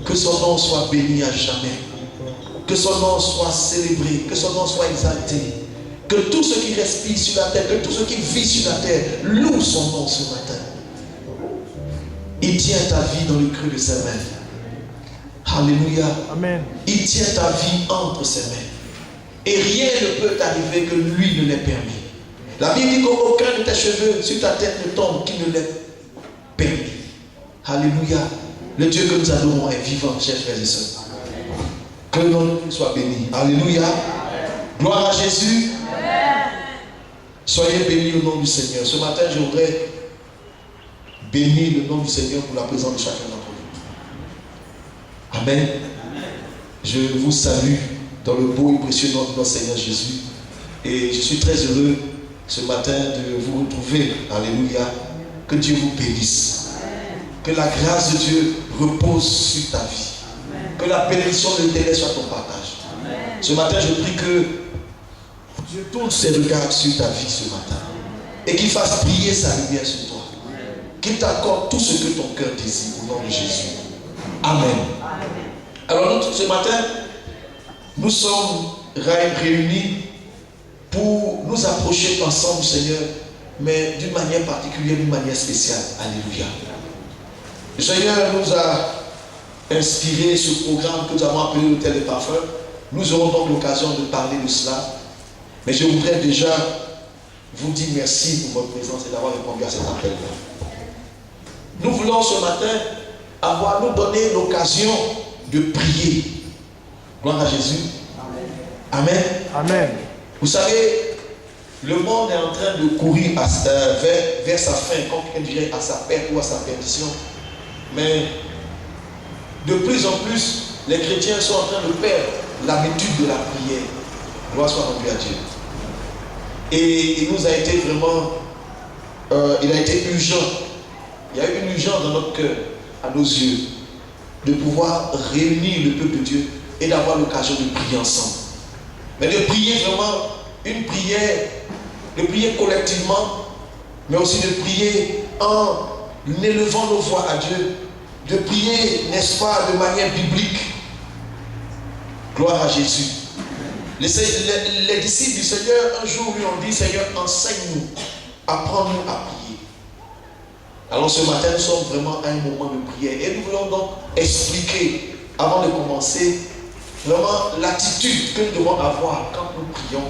Que son nom soit béni à jamais. Que son nom soit célébré, que son nom soit exalté. Que tout ce qui respire sur la terre, que tout ce qui vit sur la terre, loue son nom ce matin. Il tient ta vie dans le creux de ses mains. Alléluia. Amen. Il tient ta vie entre ses mains. Et rien ne peut t'arriver que lui ne l'ait permis. La Bible dit qu'aucun de tes cheveux sur ta tête ne tombe qui ne l'ait permis. Alléluia. Le Dieu que nous adorons est vivant, chers frères et sœurs. Que le nom soit béni. Alléluia. Gloire à Jésus. Soyez bénis au nom du Seigneur. Ce matin, je voudrais bénir le nom du Seigneur pour la présence de chacun d'entre vous. Amen. Je vous salue dans le beau et précieux nom de notre Seigneur Jésus. Et je suis très heureux ce matin de vous retrouver. Alléluia. Que Dieu vous bénisse. Que la grâce de Dieu repose sur ta vie. Que la bénédiction de l'Éternel soit ton partage. Ce matin, je prie que Dieu tourne ses regards sur ta vie ce matin. Et qu'il fasse briller sa lumière sur toi. Qu'il t'accorde tout ce que ton cœur désire au nom de Jésus. Amen. Alors nous, ce matin, nous sommes réunis pour nous approcher ensemble du Seigneur, mais d'une manière particulière, d'une manière spéciale. Alléluia. Le Seigneur nous a inspiré ce programme que nous avons appelé l'Hôtel des Parfums. Nous aurons donc l'occasion de parler de cela. Mais je voudrais déjà vous dire merci pour votre présence et d'avoir répondu à cet appel-là. Nous voulons ce matin nous donner l'occasion de prier. Gloire à Jésus. Amen. Amen. Vous savez, le monde est en train de courir vers sa fin, comme quelqu'un dirait à sa perte ou à sa perdition. Mais de plus en plus, les chrétiens sont en train de perdre l'habitude de la prière. Gloire soit rendue à Dieu. Et il nous a été vraiment, il a été urgent. Il y a eu une urgence dans notre cœur, à nos yeux, de pouvoir réunir le peuple de Dieu et d'avoir l'occasion de prier ensemble. Mais de prier vraiment une prière, de prier collectivement, mais aussi de prier en élevant nos voix à Dieu, de prier, n'est-ce pas, de manière biblique. Gloire à Jésus. Les disciples du Seigneur, un jour, lui ont dit, Seigneur, enseigne-nous, apprends-nous à prier. Alors ce matin, nous sommes vraiment à un moment de prière. Et nous voulons donc expliquer, avant de commencer, vraiment l'attitude que nous devons avoir quand nous prions,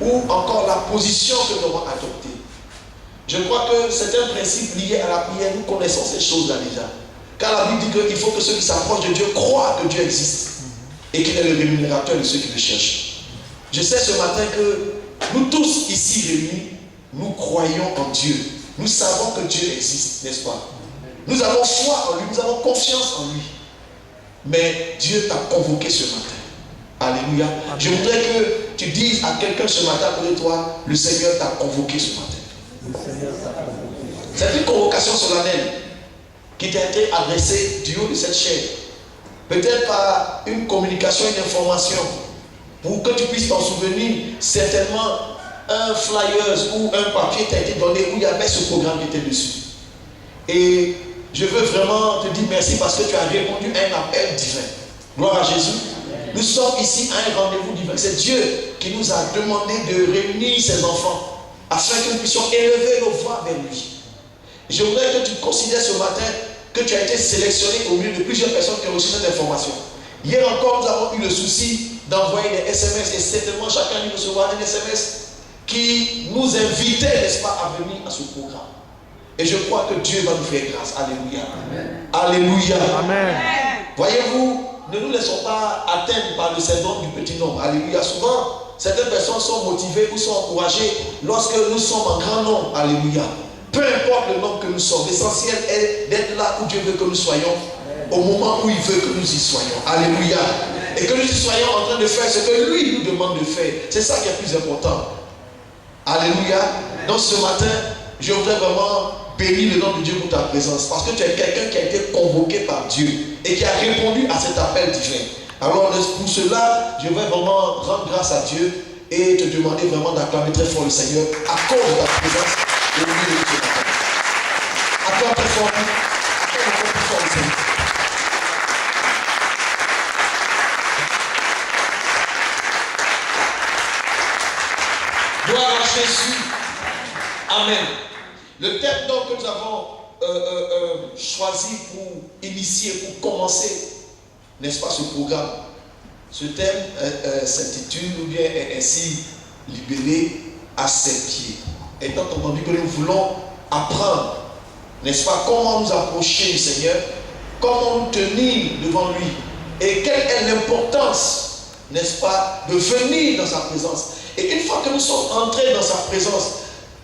ou encore la position que nous devons adopter. Je crois que c'est un principe lié à la prière. Nous connaissons ces choses-là déjà. Car la Bible dit qu'il faut que ceux qui s'approchent de Dieu croient que Dieu existe et qu'il est le rémunérateur de ceux qui le cherchent. Je sais ce matin que nous tous ici réunis, nous croyons en Dieu. Nous savons que Dieu existe, n'est-ce pas? Nous avons foi en lui, nous avons confiance en lui. Mais Dieu t'a convoqué ce matin. Alléluia. Je voudrais que tu dises à quelqu'un ce matin à côté de toi, le Seigneur t'a convoqué ce matin. C'est une convocation solennelle qui t'a été adressée du haut de cette chair. Peut-être par une communication, une information, pour que tu puisses t'en souvenir. Certainement, un flyers ou un papier t'a été donné où il y avait ce programme qui était dessus. Et je veux vraiment te dire merci parce que tu as répondu à un appel divin. Gloire à Jésus. Nous sommes ici à un rendez-vous divin. C'est Dieu qui nous a demandé de réunir ses enfants afin que nous puissions élever nos voix vers lui. Je voudrais que tu considères ce matin que tu as été sélectionné au milieu de plusieurs personnes qui ont reçu cette information. Hier encore, nous avons eu le souci d'envoyer des SMS et certainement chacun dû recevoir un SMS qui nous invitait, n'est-ce pas, à venir à ce programme. Et je crois que Dieu va nous faire grâce. Alléluia. Amen. Alléluia. Amen. Voyez-vous, ne nous laissons pas atteindre par le syndrome du petit nombre. Alléluia. Souvent, certaines personnes sont motivées ou sont encouragées lorsque nous sommes en grand nombre. Alléluia. Peu importe le nombre que nous sommes, l'essentiel est d'être là où Dieu veut que nous soyons, au moment où il veut que nous y soyons. Alléluia. Et que nous y soyons en train de faire ce que lui nous demande de faire. C'est ça qui est plus important. Alléluia. Donc ce matin, je voudrais vraiment bénir le nom de Dieu pour ta présence. Parce que tu es quelqu'un qui a été convoqué par Dieu et qui a répondu à cet appel divin. Alors pour cela, je vais vraiment rendre grâce à Dieu et te demander vraiment d'acclamer très fort le Seigneur à cause de ta présence et au milieu de ce matin. Acclame très fort. Acclame très fort le Seigneur. Jésus. Amen. Le thème donc que nous avons choisi pour initier, pour commencer, n'est-ce pas, ce programme. Ce thème s'intitule ou bien est ainsi libellé à ses pieds. Étant entendu que nous voulons apprendre, n'est-ce pas, comment nous approcher du Seigneur, comment nous tenir devant lui et quelle est l'importance, n'est-ce pas, de venir dans sa présence. Et une fois que nous sommes entrés dans sa présence,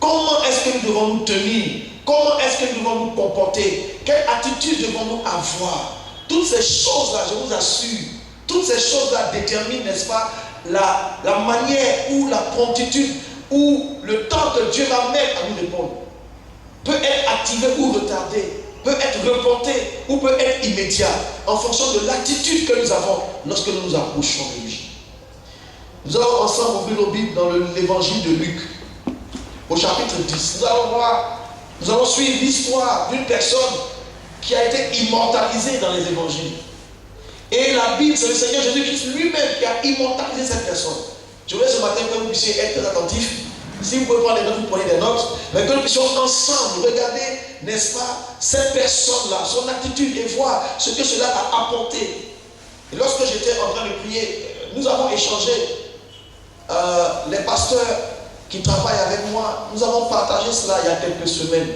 comment est-ce que nous devons nous tenir? Comment est-ce que nous devons nous comporter? Quelle attitude devons-nous avoir? Toutes ces choses-là, je vous assure, toutes ces choses-là déterminent, n'est-ce pas, la manière ou la promptitude ou le temps que Dieu va mettre à nous répondre. Peut être activé ou retardé, peut être reporté ou peut être immédiat, en fonction de l'attitude que nous avons lorsque nous nous approchons de lui. Nous allons ensemble ouvrir nos Bibles dans l'évangile de Luc, au chapitre 10. Nous allons suivre l'histoire d'une personne qui a été immortalisée dans les évangiles. Et la Bible, c'est le Seigneur Jésus-Christ lui-même qui a immortalisé cette personne. Je voudrais ce matin que vous puissiez être très attentifs. Si vous pouvez prendre des notes, vous prenez des notes. Mais que nous puissions ensemble regarder, n'est-ce pas, cette personne-là, son attitude et voir ce que cela a apporté. Et lorsque j'étais en train de prier, nous avons échangé, les pasteurs qui travaillent avec moi, nous avons partagé cela il y a quelques semaines.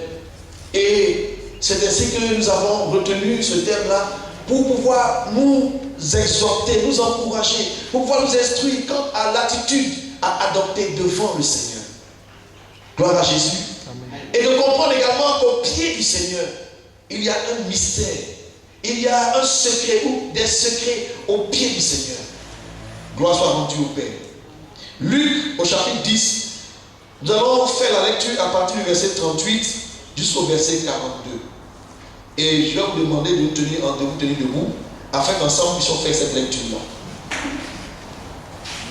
Et c'est ainsi que nous avons retenu ce thème-là pour pouvoir nous exhorter, nous encourager, pour pouvoir nous instruire quant à l'attitude à adopter devant le Seigneur. Gloire à Jésus. Amen. Et de comprendre également qu'au pied du Seigneur, il y a un mystère. Il y a un secret ou des secrets au pied du Seigneur. Gloire soit rendue au Père. Luc au chapitre 10, nous allons faire la lecture à partir du verset 38 jusqu'au verset 42. Et je vais vous demander de vous tenir debout afin qu'ensemble nous puissions faire cette lecture-là.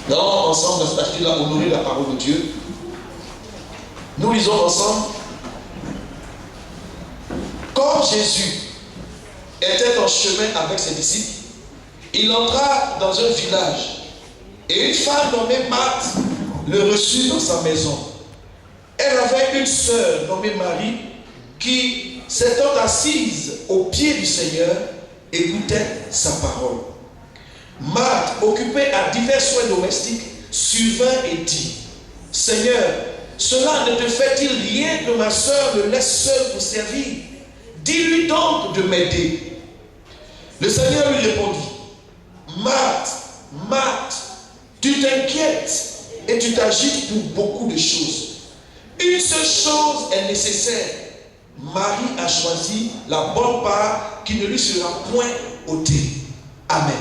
Nous allons ensemble dans cette attitude-là honorer la parole de Dieu. Nous lisons ensemble. Comme Jésus était en chemin avec ses disciples, il entra dans un village et une femme nommée Marthe le reçut dans sa maison. Elle avait une sœur nommée Marie qui, s'étant assise au pied du Seigneur, écoutait sa parole. Marthe, occupée à divers soins domestiques, survint et dit: Seigneur, cela ne te fait-il rien que ma sœur me laisse seule pour servir? Dis-lui donc de m'aider. Le Seigneur lui répondit: Marthe, Marthe, tu t'inquiètes et tu t'agites pour beaucoup de choses. Une seule chose est nécessaire. Marie a choisi la bonne part qui ne lui sera point ôtée. Amen.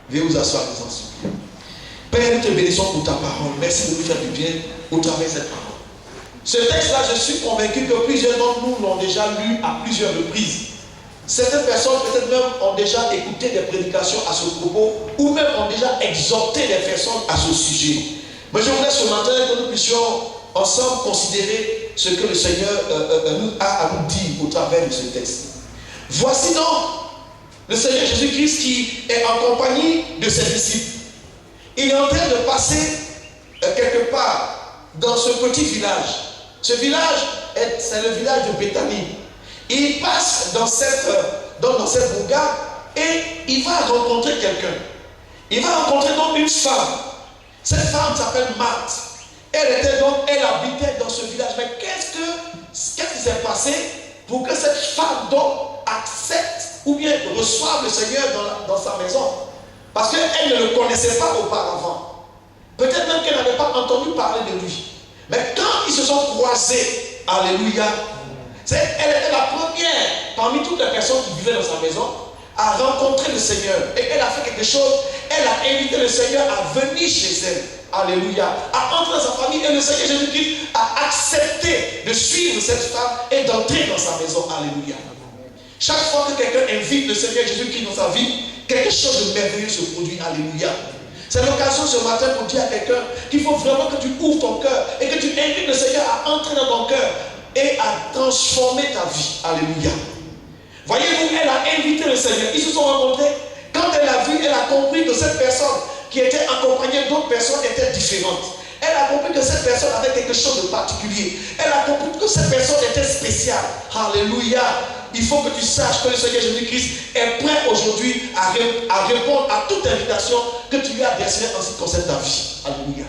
Veuillez vous asseoir, les anciens. Père, nous te bénissons pour ta parole. Merci de nous faire du bien au travers de cette parole. Ce texte-là, je suis convaincu que plusieurs d'entre nous l'ont déjà lu à plusieurs reprises. Certaines personnes, peut-être même, ont déjà écouté des prédications à ce propos ou même ont déjà exhorté des personnes à ce sujet. Mais je voudrais ce matin que nous puissions ensemble considérer ce que le Seigneur a à nous dire au travers de ce texte. Voici donc le Seigneur Jésus-Christ qui est en compagnie de ses disciples. Il est en train de passer quelque part dans ce petit village. Ce village, c'est le village de Béthanie. Il passe dans cette bourgade et il va rencontrer quelqu'un. Il va rencontrer donc une femme. Cette femme s'appelle Marthe. Elle habitait dans ce village. Mais qu'est-ce qui s'est passé pour que cette femme donc accepte ou bien reçoive le Seigneur dans sa maison? Parce qu'elle ne le connaissait pas auparavant. Peut-être même qu'elle n'avait pas entendu parler de lui. Mais quand ils se sont croisés, alléluia, elle était la première parmi toutes les personnes qui vivaient dans sa maison à rencontrer le Seigneur. Et elle a fait quelque chose. Elle a invité le Seigneur à venir chez elle. Alléluia. À entrer dans sa famille. Et le Seigneur Jésus-Christ a accepté de suivre cette femme et d'entrer dans sa maison. Alléluia. Chaque fois que quelqu'un invite le Seigneur Jésus-Christ dans sa vie, quelque chose de merveilleux se produit. Alléluia. C'est l'occasion ce matin pour dire à quelqu'un qu'il faut vraiment que tu ouvres ton cœur et que tu invites le Seigneur à entrer dans ton cœur et à transformer ta vie. Alléluia. Voyez-vous, elle a invité le Seigneur. Ils se sont rencontrés. Quand elle a vu, elle a compris que cette personne qui était accompagnée d'autres personnes était différente. Elle elle a compris que cette personne avait quelque chose de particulier. Elle a compris que cette personne était spéciale. Alléluia. Il faut que tu saches que le Seigneur Jésus-Christ est prêt aujourd'hui à répondre à toute invitation que tu lui as adressée en ce qui concerne ta vie. Alléluia.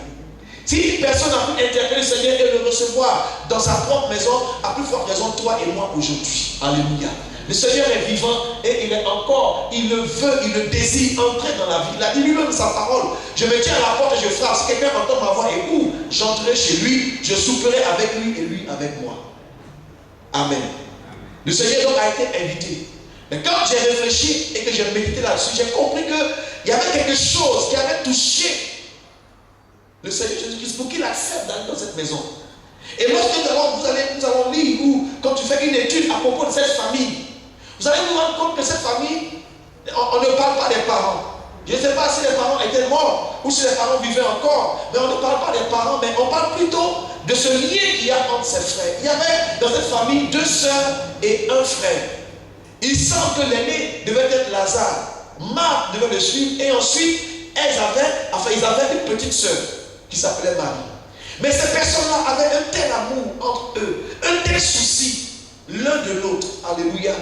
Si une personne a pu interpeller le Seigneur et le recevoir dans sa propre maison, à plus forte raison, toi et moi aujourd'hui. Alléluia. Le Seigneur est vivant et il est encore, il le veut, il le désire entrer dans la vie. Il a dit lui-même sa parole. Je me tiens à la porte et je frappe. Si quelqu'un entend ma voix et où j'entrerai chez lui, je souperai avec lui et lui avec moi. Amen. Le Seigneur donc a été invité. Mais quand j'ai réfléchi et que j'ai médité là-dessus, j'ai compris qu'il y avait quelque chose qui avait touché le Seigneur Jésus-Christ pour qu'il accepte d'aller dans cette maison. Et lorsque nous allons lire, ou quand tu fais une étude à propos de cette famille, vous allez vous rendre compte que cette famille, on ne parle pas des parents. Je ne sais pas si les parents étaient morts ou si les parents vivaient encore, mais on ne parle pas des parents, mais on parle plutôt de ce lien qu'il y a entre ses frères. Il y avait dans cette famille 2 sœurs et un frère. Il semble que l'aîné devait être Lazare. Marthe devait le suivre et ensuite, ils avaient une petite sœur qui s'appelait Marie. Mais ces personnes-là avaient un tel amour entre eux, un tel souci l'un de l'autre. Alléluia.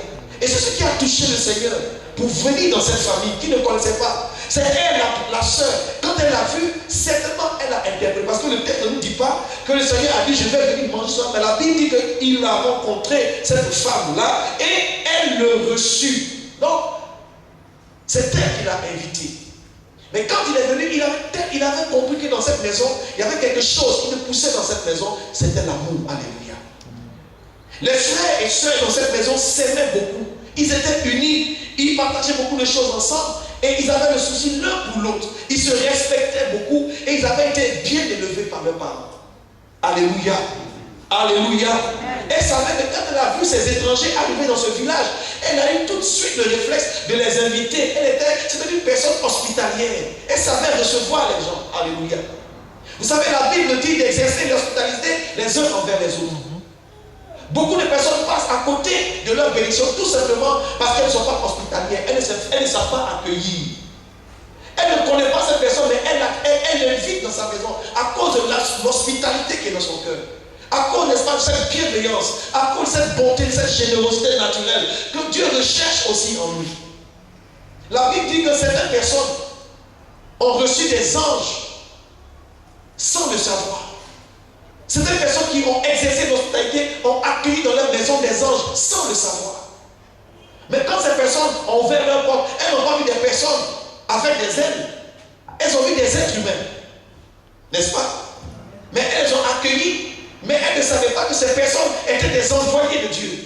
Et c'est ce qui a touché le Seigneur pour venir dans cette famille qui ne connaissait pas. C'est elle, la sœur. Quand elle l'a vu, certainement elle a interprété. Parce que le texte ne nous dit pas que le Seigneur a dit je vais venir manger ça. Mais la Bible dit qu'il a rencontré cette femme-là et elle le reçut. Donc, c'est elle qui l'a invité. Mais quand il est venu, il avait compris que dans cette maison, il y avait quelque chose qui le poussait dans cette maison, c'était l'amour. Alléluia. Les frères et sœurs dans cette maison s'aimaient beaucoup. Ils étaient unis, ils partageaient beaucoup de choses ensemble et ils avaient le souci l'un pour l'autre. Ils se respectaient beaucoup et ils avaient été bien élevés par leurs parents. Alléluia. Alléluia. Elle savait que quand elle a vu ces étrangers arriver dans ce village, elle a eu tout de suite le réflexe de les inviter. C'était une personne hospitalière. Elle savait recevoir les gens. Alléluia. Vous savez, la Bible dit d'exercer l'hospitalité les uns envers les autres. Beaucoup de personnes passent à côté de leur bénédiction tout simplement parce qu'elles ne sont pas hospitalières. Elles ne savent pas accueillir. Elle ne connaît pas cette personne, mais elle l'invite dans sa maison à cause de l'hospitalité qui est dans son cœur. À cause, n'est-ce pas, de cette bienveillance, à cause de cette bonté, de cette générosité naturelle que Dieu recherche aussi en lui. La Bible dit que certaines personnes ont reçu des anges sans le savoir. Certaines personnes qui ont exercé l'hospitalité ont accueilli dans leur maison des anges sans le savoir. Mais quand ces personnes ont ouvert leur porte, elles n'ont pas vu des personnes avec des ailes. Elles ont vu des êtres humains. N'est-ce pas? Mais elles ont accueilli. Mais elles ne savaient pas que ces personnes étaient des envoyés de Dieu.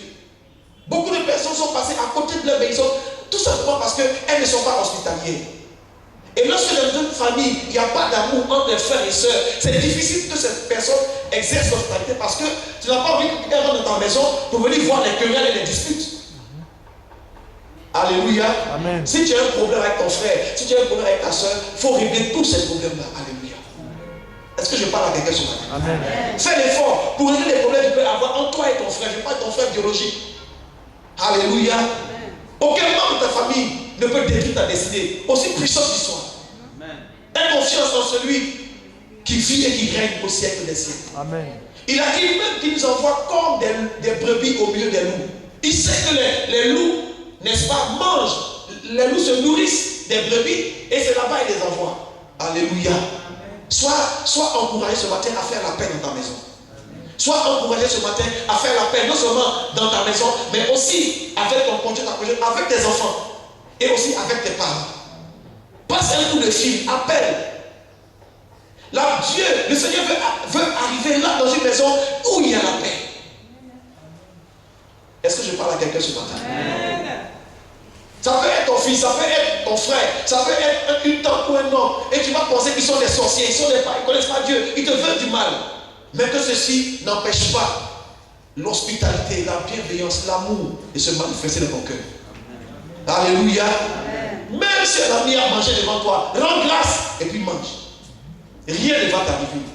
Beaucoup de personnes sont passées à côté de leur maison tout simplement parce qu'elles ne sont pas hospitalières. Et lorsque dans une famille, il n'y a pas d'amour entre les frères et sœurs, c'est difficile que cette personne exerce l'hospitalité parce que tu n'as pas envie qu'elle rentre dans ta maison pour venir voir les querelles et les disputes. Alléluia. Amen. Si tu as un problème avec ton frère, si tu as un problème avec ta soeur, il faut régler tous ces problèmes-là. Alléluia. Est-ce que je parle à quelqu'un ce matin? Amen. Fais l'effort pour régler les problèmes que tu peux avoir entre toi et ton frère. Je parle de ton frère biologique. Alléluia. Amen. Aucun membre de ta famille ne peut détruire ta destinée, aussi puissante qu'il soit. Aie confiance en celui qui vit et qui règne au siècle des siècles. Amen. Il a dit même qu'il nous envoie comme des brebis au milieu des loups. Il sait que les loups, n'est-ce pas, mangent. Les loups se nourrissent des brebis et c'est là-bas qu'il les envoie. Alléluia. Sois encouragé ce matin à faire la paix dans ta maison. Sois encouragé ce matin à faire la paix non seulement dans ta maison, mais aussi avec ton conjoint, ta conjointe, avec tes enfants et aussi avec tes parents. Passe un coup de fil, appelle. Là, Dieu, le Seigneur veut arriver là dans une maison où il y a la paix. Est-ce que je parle à quelqu'un ce matin? Amen. Ça peut être ton fils, ça peut être ton frère, ça peut être une tante ou un homme. Et tu vas penser qu'ils sont des sorciers, ils ne connaissent pas Dieu, ils te veulent du mal. Mais que ceci n'empêche pas l'hospitalité, la bienveillance, l'amour de se manifester dans ton cœur. Alléluia. Amen. Même si un ami a mangé devant toi, rends grâce et puis mange. Rien ne va t'arriver.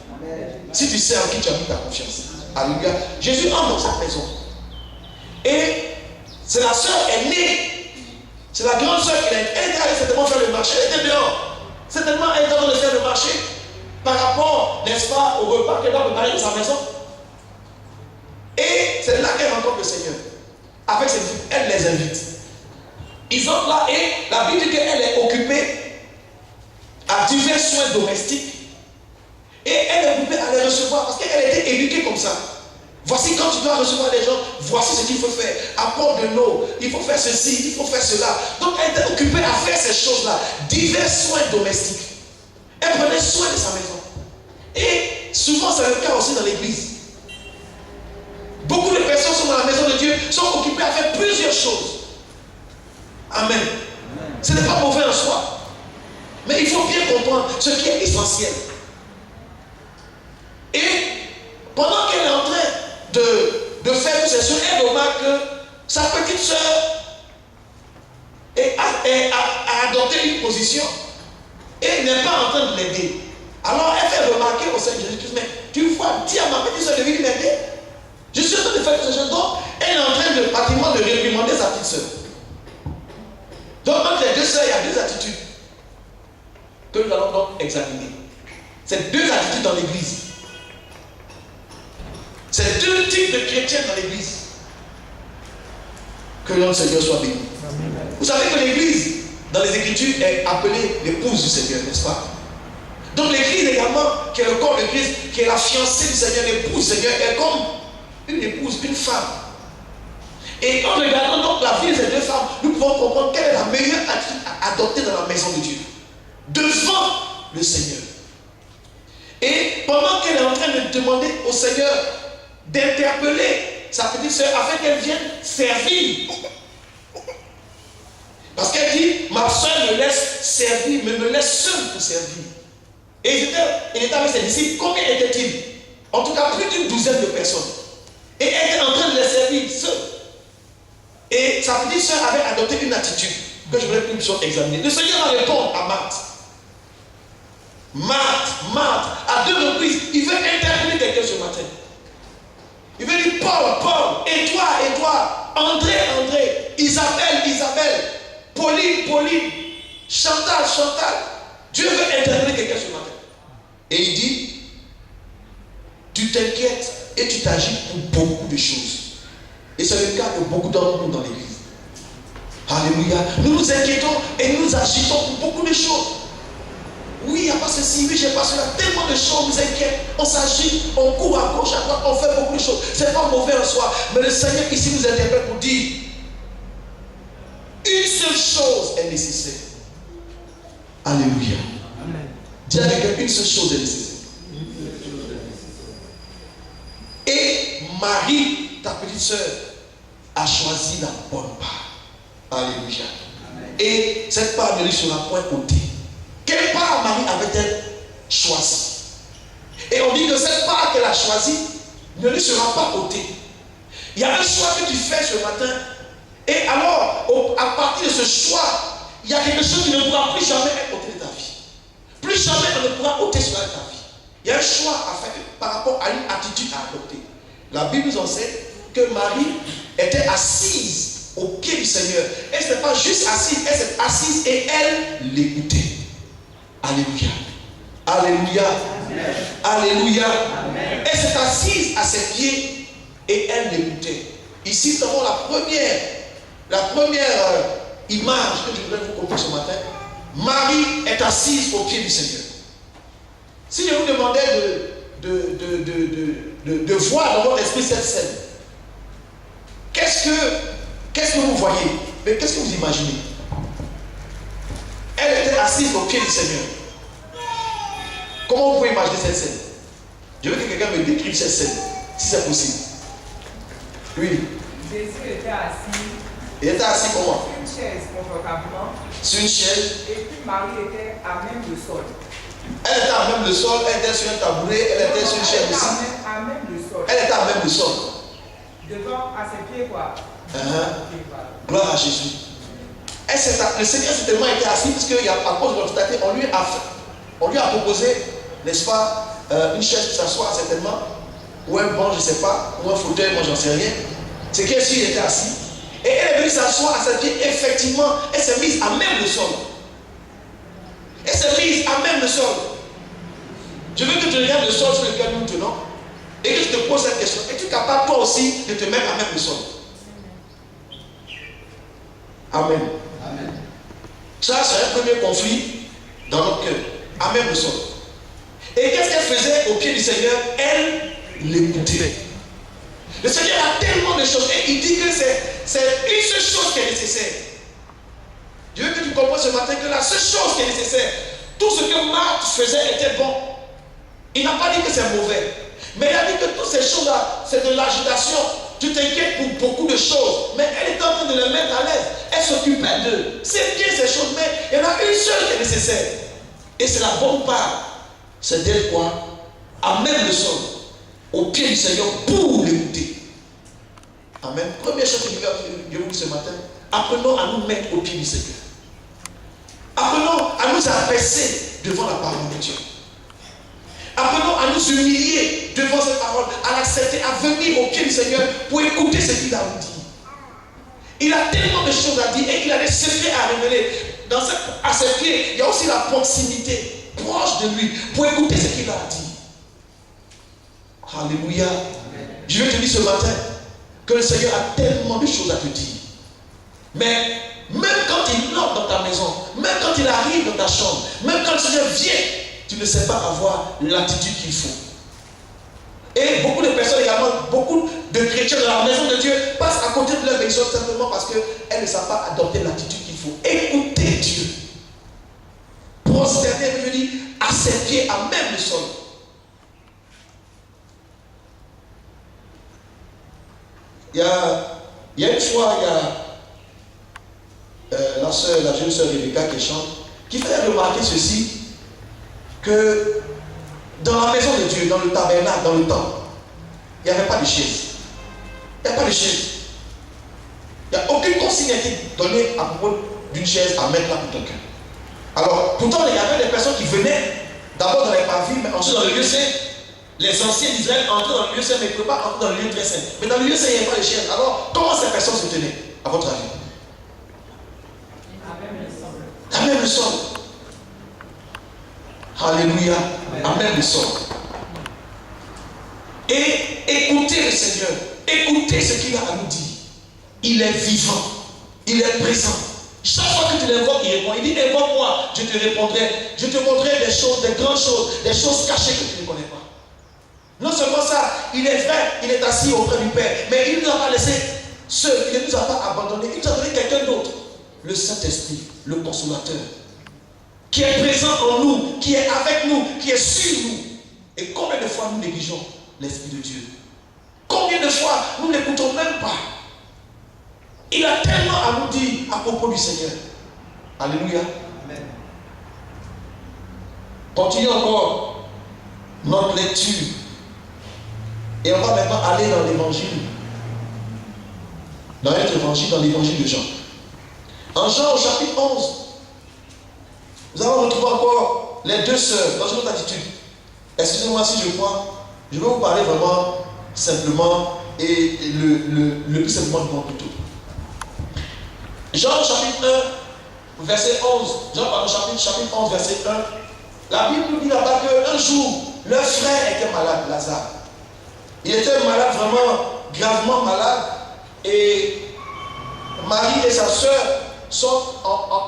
Si tu sais en qui tu as mis ta confiance. Alléluia. Jésus entre dans cette maison. Et c'est la sœur aînée. C'est la grande sœur qui elle était allée certainement faire le marché. Elle était dehors. Certainement elle était en train de faire le marché. par rapport, n'est-ce pas, au repas qu'elle doit préparer dans sa maison. Et c'est là qu'elle rencontre le Seigneur. Avec ses filles, elle les invite. Ils entrent là et la Bible dit qu'elle est occupée à divers soins domestiques. Et elle est occupée à les recevoir parce qu'elle a été éduquée comme ça. Voici quand tu dois recevoir des gens, voici ce qu'il faut faire. Apporte de l'eau, il faut faire ceci, il faut faire cela. Donc elle était occupée à faire ces choses-là. Divers soins domestiques. Elle prenait soin de sa maison. Et souvent c'est le cas aussi dans l'église. Beaucoup de personnes sont dans la maison de Dieu, sont occupées à faire plusieurs choses. Amen. Ce n'est pas mauvais en soi. Mais il faut bien comprendre ce qui est essentiel. Et pendant qu'elle est en train de faire toutes ces choses, elle remarque que sa petite soeur a adopté une position et n'est pas en train de l'aider. Alors elle fait remarquer au Seigneur Jésus-Christ, mais tu vois, dis à ma petite soeur de venir m'aider. Je suis en train de faire toutes ces choses. Donc elle est en train de pratiquement de réprimander sa petite soeur. Donc entre les deux soeurs, il y a deux attitudes que nous allons donc examiner. C'est deux attitudes dans l'église. C'est deux types de chrétiens dans l'église. Que notre Seigneur soit béni. Vous savez que l'église, dans les Écritures, est appelée l'épouse du Seigneur, n'est-ce pas? Donc l'église également, qui est le corps de Christ, qui est la fiancée du Seigneur, l'épouse du Seigneur, est comme une épouse, une femme. Et en regardant donc la vie de ces deux femmes, nous pouvons comprendre quelle est la meilleure attitude à adopter dans la maison de Dieu. Devant le Seigneur. Et pendant qu'elle est en train de demander au Seigneur d'interpeller sa petite soeur afin qu'elle vienne servir. Parce qu'elle dit, ma soeur me laisse servir, mais me laisse seule pour servir. Et il était avec ses disciples. Combien étaient-ils? En tout cas, plus d'une douzaine de personnes. Et elle était en train de les servir seule. Et sa petite soeur avait adopté une attitude que je voudrais que nous puissions examiner. Le Seigneur va répondre à Marthe. Marthe, à deux reprises, il veut interpeller quelqu'un ce matin. Il veut dire Paul, et toi, André, Isabelle, Pauline, Chantal. Dieu veut interpeller quelqu'un ce matin. Et il dit, tu t'inquiètes et tu t'agis pour beaucoup de choses. Et c'est le cas de beaucoup d'entre nous dans l'église. Alléluia. Nous nous inquiétons et nous agissons pour beaucoup de choses. Oui, il n'y a pas ceci, oui, j'ai pas cela. Tellement de choses nous inquiètent. On s'agit, on court à gauche, à droite, on fait beaucoup de choses. Ce n'est pas mauvais en soi. Mais le Seigneur ici nous interpelle pour dire une seule chose est nécessaire. Alléluia. Dis à quelqu'un, une seule chose est nécessaire. Et Marie, ta petite soeur, a choisi la bonne part. Alléluia. Et cette part ne lui sera point ôtée. Quelle part Marie avait-elle choisi? Et on dit que cette part qu'elle a choisie ne lui sera pas ôtée. Il y a un choix que tu fais ce matin. Et alors, à partir de ce choix, il y a quelque chose qui ne pourra plus jamais être ôté de ta vie. Plus jamais on ne pourra ôter cela de ta vie. Il y a un choix à faire par rapport à une attitude à adopter. La Bible nous enseigne que Marie était assise au pied du Seigneur. Elle n'était pas juste assise, elle s'est assise et elle l'écoutait. Alléluia. Alléluia. Amen. Alléluia. Amen. Elle s'est assise à ses pieds et elle l'écoutait. Ici, nous avons la première image que je voudrais vous comprendre ce matin. Marie est assise au pied du Seigneur. Si je vous demandais de voir dans votre esprit cette scène, qu'est-ce que vous voyez? Mais qu'est-ce que vous imaginez? Elle était assise au pied du Seigneur. Comment vous pouvez imaginer cette scène? Je veux que quelqu'un me décrive cette scène, si c'est possible. Oui. Jésus était assis. Il était assis comment? Sur une chaise confortablement. Sur une chaise. Et puis Marie était à même le sol. Elle était à même le sol, elle était sur un tabouret, elle était sur une chaise aussi. À même le sol. Elle était à même le sol. Devant, à ses pieds, quoi. Gloire à Jésus. Le Seigneur s'est tellement été assis, parce qu'à cause de l'obstacle, on lui a proposé, n'est-ce pas, une chaise pour s'asseoir certainement, ou un banc, je ne sais pas, ou un fauteuil, moi j'en sais rien. C'est qu'il était assis. Et elle est venue s'asseoir à ses pieds, effectivement, elle s'est mise à même le sol. Elle s'est mise à même le sol. Je veux que tu regardes le sol sur lequel nous tenons et que tu te poses cette question. Es-tu capable toi aussi de te mettre à même le sol? Amen. Amen. Ça, c'est un premier conflit dans notre cœur. À même le sol. Et qu'est-ce qu'elle faisait au pied du Seigneur? Elle l'écoutait. Le Seigneur a tellement de choses et il dit que c'est une seule chose qui est nécessaire. Je veux que tu comprennes ce matin que la seule chose qui est nécessaire, tout ce que Marthe faisait était bon. Il n'a pas dit que c'est mauvais. Mais il a dit que toutes ces choses-là, c'est de l'agitation. Tu t'inquiètes pour beaucoup de choses. Mais elle était en train de les mettre à l'aise. Elle s'occupait d'eux. C'est bien ces choses, mais il y en a une seule qui est nécessaire. Et c'est la bonne part. C'est d'être quoi? À même le sol, au pied du Seigneur pour l'écouter. Amen. Première chose que je vous dis ce matin, apprenons à nous mettre au pied du Seigneur. Apprenons à nous abaisser devant la parole de Dieu. Apprenons à nous humilier devant cette parole, à l'accepter, à venir au pied du Seigneur pour écouter ce qu'il a à nous dire. Il a tellement de choses à dire et il a des secrets à révéler. À ses pieds, il y a aussi la proximité proche de lui pour écouter ce qu'il a à dire. Alléluia. Je vais te dire ce matin que le Seigneur a tellement de choses à te dire. Mais même quand il entre dans ta maison, même quand il arrive dans ta chambre, même quand le Seigneur vient, tu ne sais pas avoir l'attitude qu'il faut. Et beaucoup de personnes également, beaucoup de chrétiens dans la maison de Dieu passent à côté de leur maison simplement parce qu'elles ne savent pas adopter l'attitude qu'il faut. Écoutez Dieu. Prosterner, je dis, à ses pieds, à même le sol. Il y a une fois, la jeune sœur Rebecca qui chante, qui fait remarquer ceci, que dans la maison de Dieu, dans le tabernacle, dans le temple, il n'y avait pas de chaise. Il n'y a pas de chaise. Il n'y a aucune consigne qui a été donnée à propos d'une chaise à mettre là pour quelqu'un. Alors, pourtant, il y avait des personnes qui venaient d'abord dans les parvis, mais ensuite dans le lieu saint. Les anciens d'Israël entraient dans le lieu saint, mais ne pouvaient pas entrer dans le lieu très saint. Mais dans le lieu saint, il n'y avait pas de chaise. Alors, comment ces personnes se tenaient, à votre avis? À même le sol. Alléluia. À même le sol. Et écoutez le Seigneur. Écoutez ce qu'il a à nous dire. Il est vivant. Il est présent. Chaque fois que tu l'invoques, il répond. Il dit, invoque-moi, je te répondrai. Je te montrerai des choses, des grandes choses, des choses cachées que tu ne connais pas. Non seulement ça, il est vrai, il est assis auprès du Père, mais il ne nous a pas laissé seul, il ne nous a pas abandonnés, il nous a donné quelqu'un d'autre. Le Saint-Esprit, le Consolateur, qui est présent en nous, qui est avec nous, qui est sur nous. Et combien de fois nous négligeons l'Esprit de Dieu? Combien de fois nous ne l'écoutons même pas? Il a tellement à nous dire à propos du Seigneur. Alléluia. Amen. Continuons encore notre lecture. Et on va maintenant aller dans l'évangile. Dans notre évangile, dans l'évangile de Jean. En Jean au chapitre 11, nous allons retrouver encore les deux sœurs dans une autre attitude. Excusez-moi si je crois, je vais vous parler vraiment simplement et le plus simplement du monde plutôt. Jean chapitre 1, verset 11. Jean chapitre 11, verset 1. La Bible nous dit là-bas qu'un jour, leur frère était malade, Lazare. Il était malade, vraiment gravement malade. Et Marie et sa soeur sont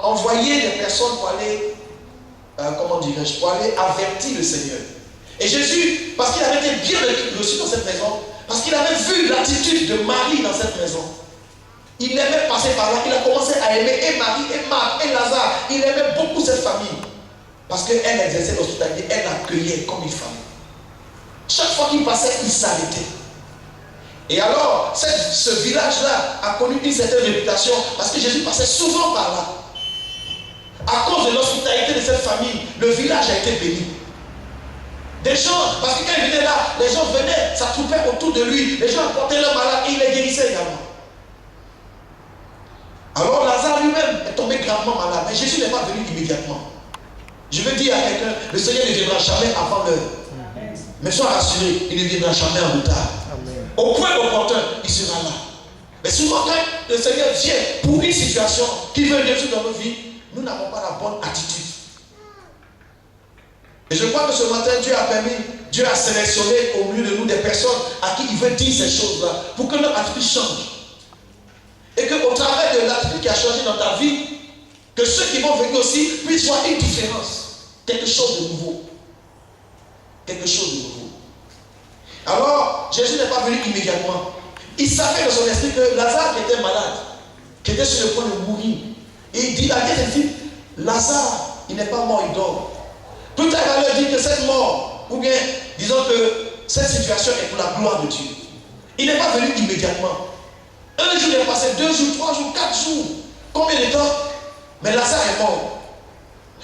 envoyées des personnes pour aller, pour aller avertir le Seigneur. Et Jésus, parce qu'il avait été bien reçu dans cette maison, parce qu'il avait vu l'attitude de Marie dans cette maison, il aimait passer par là, il a commencé à aimer et Marie, et Marc, et Lazare. Il aimait beaucoup cette famille. Parce qu'elle exerçait l'hospitalité, elle l'accueillait comme une femme. Chaque fois qu'il passait, il s'arrêtait. Et alors, ce village-là a connu une certaine réputation parce que Jésus passait souvent par là. À cause de l'hospitalité de cette famille, le village a été béni. Des gens, parce que quand il venait là, les gens venaient, s'attroupaient autour de lui, les gens apportaient leurs malades et il les guérissait également. Alors Lazare lui-même est tombé gravement malade, mais Jésus n'est pas venu immédiatement. Je veux dire à quelqu'un, le Seigneur ne viendra jamais avant l'heure. Mais sois rassuré, il ne viendra jamais en retard. Amen. Au point opportun, il sera là. Mais souvent quand le Seigneur vient pour une situation qu'il veut résoudre dans nos vies, nous n'avons pas la bonne attitude. Et je crois que ce matin, Dieu a sélectionné au milieu de nous des personnes à qui il veut dire ces choses-là, pour que notre attitude change. Et qu'au travers de l'attitude qui a changé dans ta vie, que ceux qui vont venir aussi puissent voir une différence. Quelque chose de nouveau. Quelque chose de nouveau. Alors, Jésus n'est pas venu immédiatement. Il savait dans son esprit que Lazare qui était malade, qui était sur le point de mourir, et il dit à ses disciples, Lazare, il n'est pas mort, il dort. Plus tard, il va leur dire que cette mort, ou bien, disons que cette situation est pour la gloire de Dieu. Il n'est pas venu immédiatement. Un jour est passé, 2 jours, 3 jours, 4 jours. Combien de temps? Mais Lazare est mort.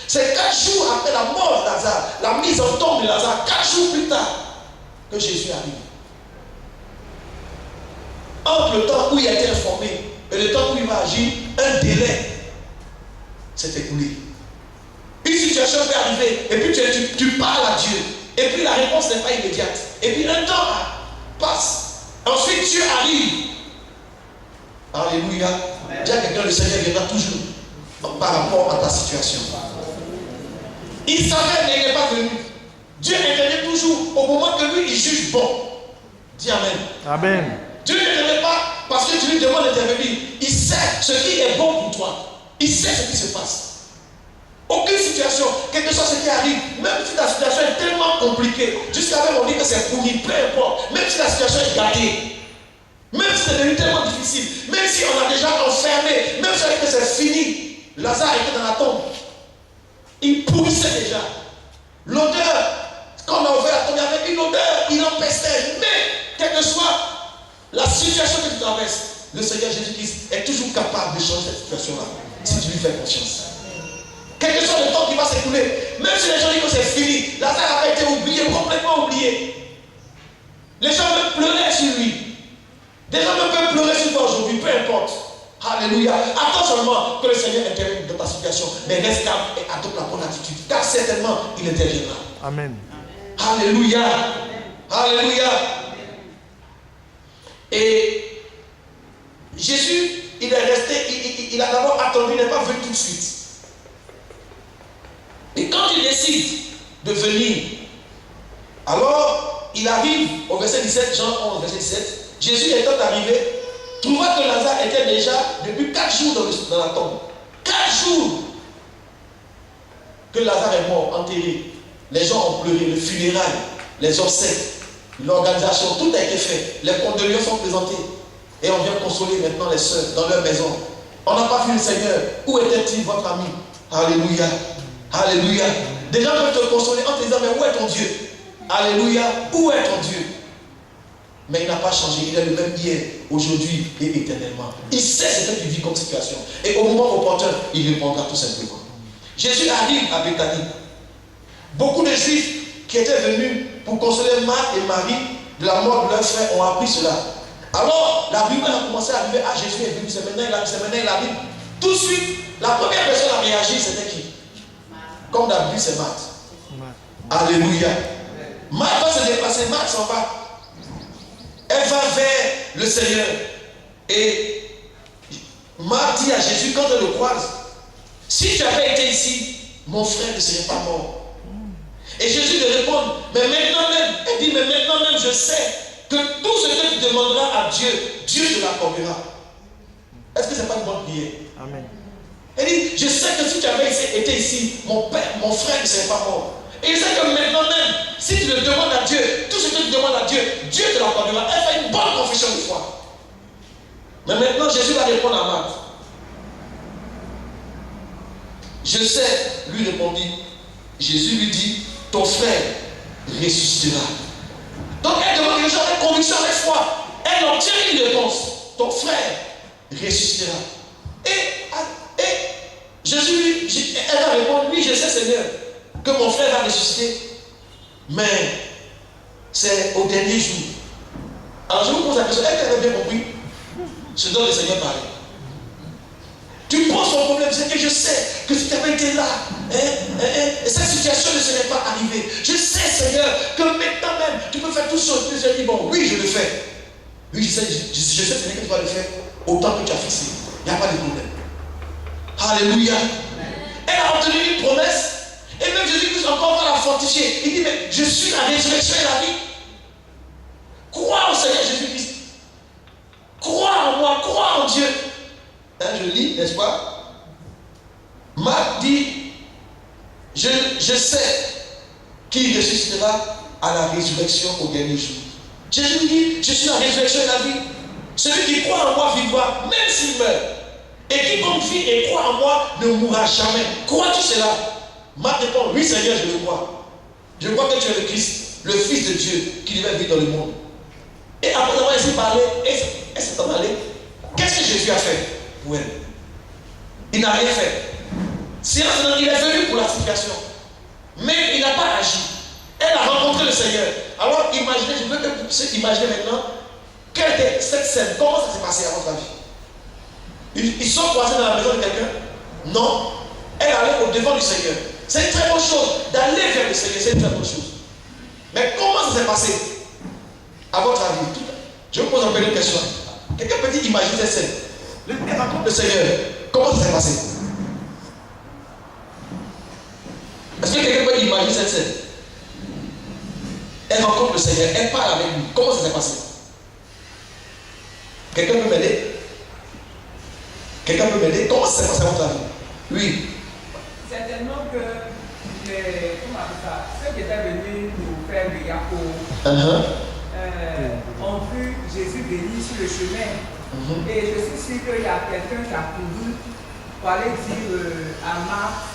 C'est 4 jours après la mort de Lazare, la mise en tombe de Lazare, 4 jours plus tard, que Jésus arrive. Entre le temps où il a été informé et le temps où il va agir, un délai s'est écoulé. Une situation peut arriver et puis tu parles à Dieu. Et puis la réponse n'est pas immédiate. Et puis un temps passe. Ensuite Dieu arrive. Alléluia. Dis à quelqu'un, le Seigneur viendra toujours par rapport à ta situation. Il savait mais il n'est pas venu. Dieu intervient toujours au moment que lui il juge bon. Dis Amen. Amen. Dieu n'intervient pas parce que tu lui demandes d'intervenir. Il sait ce qui est bon pour toi. Il sait ce qui se passe. Aucune situation, quelque chose qui arrive, même si la situation est tellement compliquée, jusqu'à même on dit que c'est pourri, peu importe, même si la situation est gâtée, même si c'est devenu tellement difficile, même si on a déjà enfermé, même si on dit que c'est fini, Lazare était dans la tombe. Il pourrissait déjà. L'odeur, quand on a ouvert la tombe, il y avait une odeur, il empestait. Mais, quelle que soit la situation que tu traverses, le Seigneur Jésus-Christ est toujours capable de changer cette situation-là, si tu lui fais confiance. Quel que soit le temps qui va s'écouler, même si les gens disent que c'est fini, Lazare avait été oublié, complètement oublié. Les gens peuvent pleurer sur lui. Des gens peuvent pleurer sur toi aujourd'hui, peu importe. Alléluia. Attends seulement que le Seigneur intervienne dans ta situation, mais reste calme et adopte la bonne attitude, car certainement il interviendra. Amen. Alléluia. Alléluia. Et Jésus, il est resté, il a d'abord attendu, il n'est pas venu tout de suite. Et quand il décide de venir, alors il arrive au verset 17, Jean 11, verset 17. Jésus étant arrivé, trouva que Lazare était déjà depuis 4 jours dans la tombe. 4 jours que Lazare est mort, enterré. Les gens ont pleuré, le funérail, les obsèques, l'organisation, tout a été fait. Les condoléances sont présentées. Et on vient consoler maintenant les sœurs dans leur maison. On n'a pas vu le Seigneur. Où était-il, votre ami? Alléluia. Alléluia. Des gens peuvent te consoler en te disant, mais où est ton Dieu? Alléluia. Où est ton Dieu? Mais il n'a pas changé. Il est le même hier, aujourd'hui et éternellement. Il sait ce que tu vis comme situation. Et au moment opportun, il répondra tout simplement. Jésus arrive à Béthanie. Beaucoup de Juifs qui étaient venus pour consoler Marthe et Marie de la mort de leur frère ont appris cela. Alors, la rumeur a commencé à arriver. Ah, Jésus est venu, c'est maintenant il arrive. Tout de suite, la première personne à réagir, c'était qui? Comme d'habitude, c'est Marthe. Alléluia. Marthe va se déplacer, Marthe s'en va. Elle va vers le Seigneur. Et Marthe dit à Jésus, quand elle le croise, si tu avais été ici, mon frère ne serait pas mort. Et Jésus lui répond, mais maintenant même, elle dit, mais maintenant même, je sais que tout ce que tu demanderas à Dieu, Dieu te l'accordera. Est-ce que ce n'est pas une bonne prière? Amen. Elle dit, je sais que si tu avais été ici, mon frère ne serait pas mort. Et je sais que maintenant même, si tu le demandes à Dieu, tout ce que tu demandes à Dieu, Dieu te l'accordera. Elle fait une bonne confession de foi. Mais maintenant, Jésus va répondre à Marthe. Je sais, lui répondit. Jésus lui dit, ton frère ressuscitera. Donc elle demande les gens avec conviction, avec foi. Elle obtient une réponse. Ton frère ressuscitera. Et Jésus, elle va répondre, oui, je sais Seigneur, que mon frère va ressusciter. Mais c'est au dernier jour. Alors je vous pose la question, est-ce qu'elle avait bien compris ce dont le Seigneur parlait? Tu poses ton problème, c'est que je sais que si tu avais été là, cette situation ne serait pas arrivée. Je sais, Seigneur, que maintenant même, tu peux faire tout ça. Je dis, bon, oui, je le fais. Oui, je sais, Seigneur, que tu vas le faire autant que tu as fixé. Il n'y a pas de problème. Alléluia. Elle a obtenu une promesse. Et même Jésus-Christ encore va la fortifier. fortifié. Il dit, mais je suis la résurrection et la vie. Crois au Seigneur Jésus-Christ. Crois en moi, crois en Dieu. Hein, je lis, n'est-ce pas? Marc dit, je sais qu'il ressuscitera à la résurrection au dernier jour. Jésus dit, je suis la résurrection et la vie. Celui qui croit en moi vivra, même s'il meurt. Et quiconque vit et croit en moi ne mourra jamais. Crois-tu cela? Marc répond, oui Seigneur, je le crois. Je crois que tu es le Christ, le Fils de Dieu qui devait vivre dans le monde. Et après avoir ainsi parlé, elle s'est en allée. Qu'est-ce que Jésus a fait pour elle? Il n'a rien fait. Il est venu pour la situation. Mais il n'a pas agi. Elle a rencontré le Seigneur. Alors imaginez, je veux que vous puissiez imaginer maintenant quelle était cette scène. Comment ça s'est passé à votre avis? Ils sont croisés dans la maison de quelqu'un? Non. Elle allait au devant du Seigneur. C'est une très bonne chose. D'aller vers le Seigneur, c'est une très bonne chose. Mais comment ça s'est passé? À votre avis? Je vous pose un peu une question. Quelqu'un peut imaginer cette scène. Elle rencontre le Seigneur. Comment ça s'est passé? Est-ce que quelqu'un peut imaginer cette scène? Elle rencontre le Seigneur, elle parle avec lui. Comment ça s'est passé? Quelqu'un peut m'aider? Quelqu'un peut m'aider? Comment ça s'est passé à votre avis? Oui. Certainement que comment on appelle ça, ceux qui étaient venus nous faire le yapo ont vu Jésus venir sur le chemin. Et je suis sûr qu'il y a quelqu'un qui a couru pour aller dire à Marc,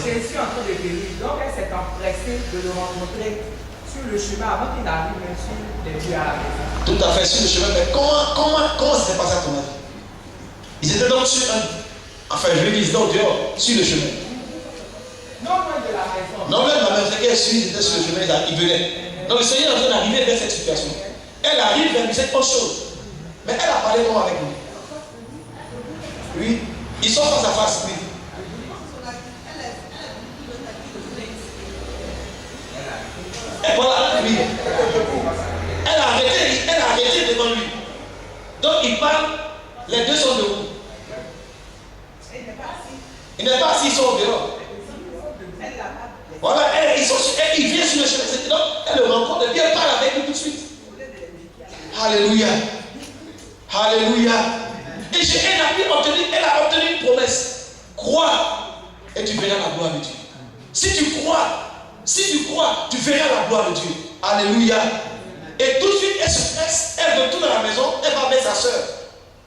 Jésus est en train de venir. Donc elle s'est empressée de le rencontrer sur le chemin avant qu'il arrive même sur les lieux à la maison. Tout à fait, sur le chemin. Mais comment ça s'est passé à ton avis? Ils étaient donc sur un... Enfin, je vais dire, ils étaient dehors, sur le chemin. Non loin de la maison. Non, même la maison qu'elle suit, ils étaient sur le chemin, ils venaient. Donc le Seigneur est en train d'arriver vers cette situation. Elle arrive vers lui, c'est autre chose. Mais elle a parlé comment avec lui? Oui. Ils sont face à face, oui. Et voilà, oui. Elle a arrêté devant lui. Donc il parle, les deux sont debout. Il n'est pas assis, ils sont au dehors. Voilà, il vient sur le chemin. Donc elle le rencontre et puis elle parle avec lui tout de suite. Alléluia. Alléluia. Et elle a obtenu une promesse. Crois et tu verras la gloire de Dieu. Si tu crois, tu verras la gloire de Dieu. Alléluia. Et tout de suite, elle se presse, elle retourne à la maison, elle va avec sa soeur.